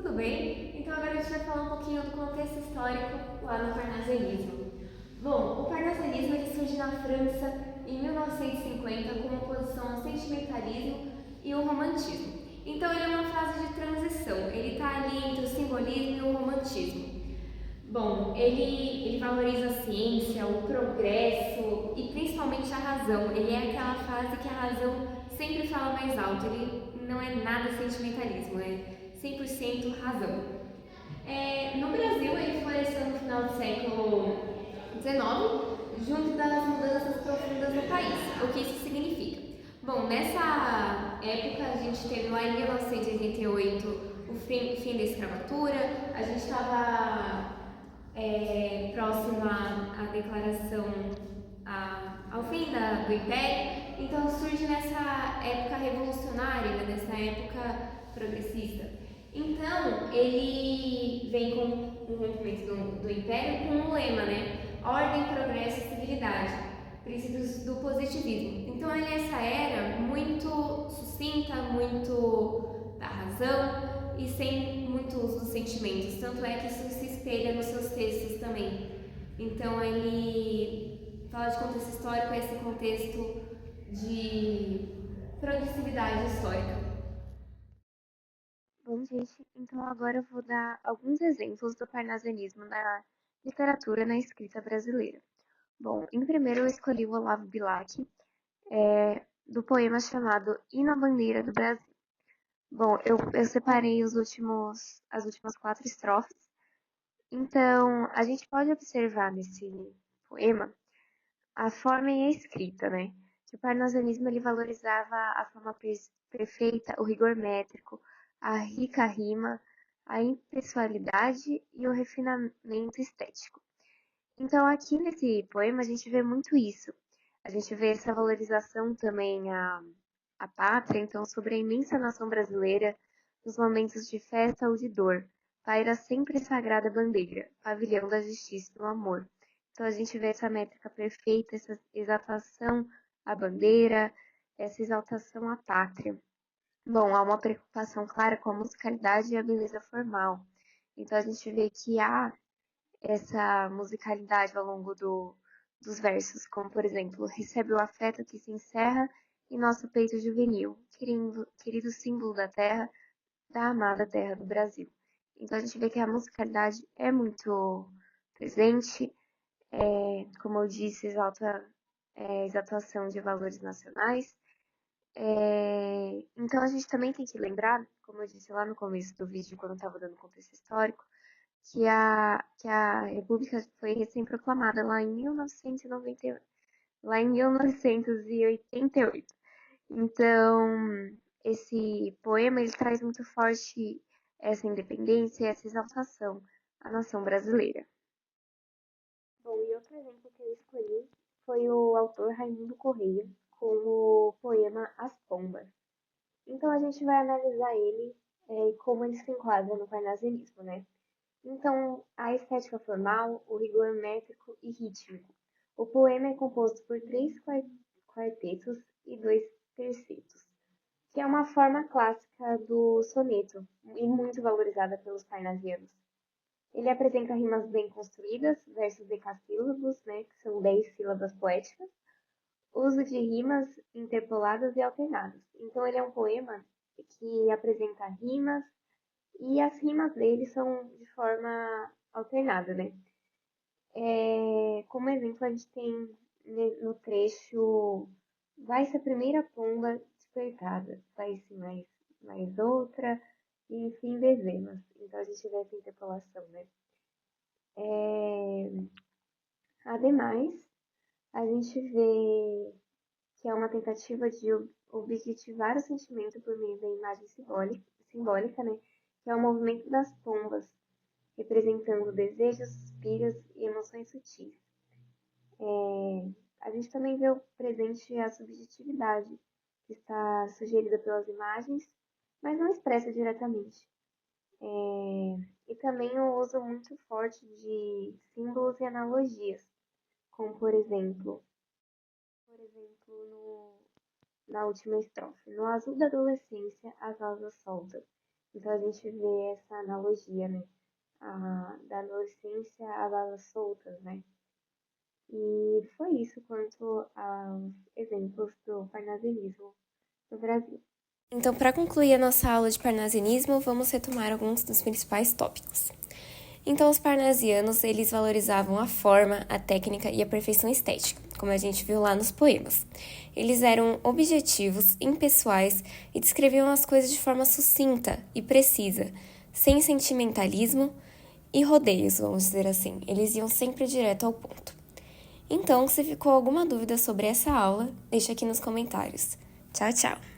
Tudo bem? Então agora a gente vai falar um pouquinho do contexto histórico lá no parnasianismo. Bom, o parnasianismo ele surge na França em 1950 como oposição ao sentimentalismo e o romantismo. Então ele é uma fase de transição, ele está ali entre o simbolismo e o romantismo. Bom, ele valoriza a ciência, o progresso e principalmente a razão. Ele é aquela fase que a razão sempre fala mais alto. Ele não é nada sentimentalismo, é 100% razão. No Brasil, ele floresceu no final do século XIX, junto das mudanças profundas no país. O que isso significa? Bom, nessa época a gente teve lá em 1988 o fim da escravatura, a gente estava próximo à declaração ao fim do Império, então surge nessa época revolucionária, né, nessa época progressista. Então ele vem com o rompimento do Império com um lema, né? Ordem, progresso e civilidade, princípios do positivismo. Então ele essa era muito sucinta, muito da razão e sem muito uso dos sentimentos. Tanto é que isso se espelha nos seus textos também. Então ele fala de contexto histórico, esse contexto de progressividade histórica. Bom, gente, então agora eu vou dar alguns exemplos do parnasianismo na literatura na escrita brasileira. Bom, em primeiro eu escolhi o Olavo Bilac, do poema chamado Hino à Bandeira do Brasil. Bom, eu separei as últimas quatro estrofes. Então, a gente pode observar nesse poema a forma e a escrita, né? Que o parnasianismo ele valorizava a forma perfeita, o rigor métrico, a rica rima, a impessoalidade e o refinamento estético. Então, aqui nesse poema, a gente vê muito isso. A gente vê essa valorização também à pátria, então, sobre a imensa nação brasileira, nos momentos de festa ou de dor. Paira sempre sagrada bandeira, pavilhão da justiça e do amor. Então, a gente vê essa métrica perfeita, essa exaltação à bandeira, essa exaltação à pátria. Bom, há uma preocupação clara com a musicalidade e a beleza formal. Então, a gente vê que há essa musicalidade ao longo dos versos, como por exemplo, recebe o afeto que se encerra em nosso peito juvenil, querido símbolo da terra, da amada terra do Brasil. Então a gente vê que a musicalidade é muito presente, como eu disse, exalta exaltação de valores nacionais. Então a gente também tem que lembrar, como eu disse lá no começo do vídeo, quando eu estava dando contexto histórico, que a República foi recém-proclamada lá em 1990, lá em 1988. Então, esse poema ele traz muito forte essa independência e essa exaltação à nação brasileira. Bom, e outro exemplo que eu escolhi foi o autor Raimundo Correia, com o poema As Pombas. Então, a gente vai analisar ele e como ele se enquadra no parnasianismo, né? Então, a estética formal, o rigor métrico e rítmico. O poema é composto por três quartetos e dois tercetos, que é uma forma clássica do soneto e muito valorizada pelos parnasianos. Ele apresenta rimas bem construídas, versos decassílabos, né, que são 10 sílabas poéticas, uso de rimas interpoladas e alternadas. Então, ele é um poema que apresenta rimas e as rimas dele são de forma alternada, né? Como exemplo, a gente tem no trecho vai-se a primeira pomba despertada, vai-se mais outra, e enfim, dezenas. Então a gente vê essa interpolação, né? É, Ademais, a gente vê que é uma tentativa de objetivar o sentimento por meio da imagem simbólica, né? Que é o movimento das pombas, representando desejos, suspiros e emoções sutis. A gente também vê o presente a subjetividade, que está sugerida pelas imagens, mas não expressa diretamente. E também o uso muito forte de símbolos e analogias, como por exemplo, na última estrofe. No azul da adolescência, as asas soltas. Então a gente vê essa analogia, né? Da adolescência a balas soltas, né? E foi isso quanto aos exemplos do parnasianismo no Brasil. Então, para concluir a nossa aula de parnasianismo, vamos retomar alguns dos principais tópicos. Então, os parnasianos, eles valorizavam a forma, a técnica e a perfeição estética, como a gente viu lá nos poemas. Eles eram objetivos, impessoais e descreviam as coisas de forma sucinta e precisa, sem sentimentalismo e rodeios, vamos dizer assim. Eles iam sempre direto ao ponto. Então, se ficou alguma dúvida sobre essa aula, deixa aqui nos comentários. Tchau, tchau!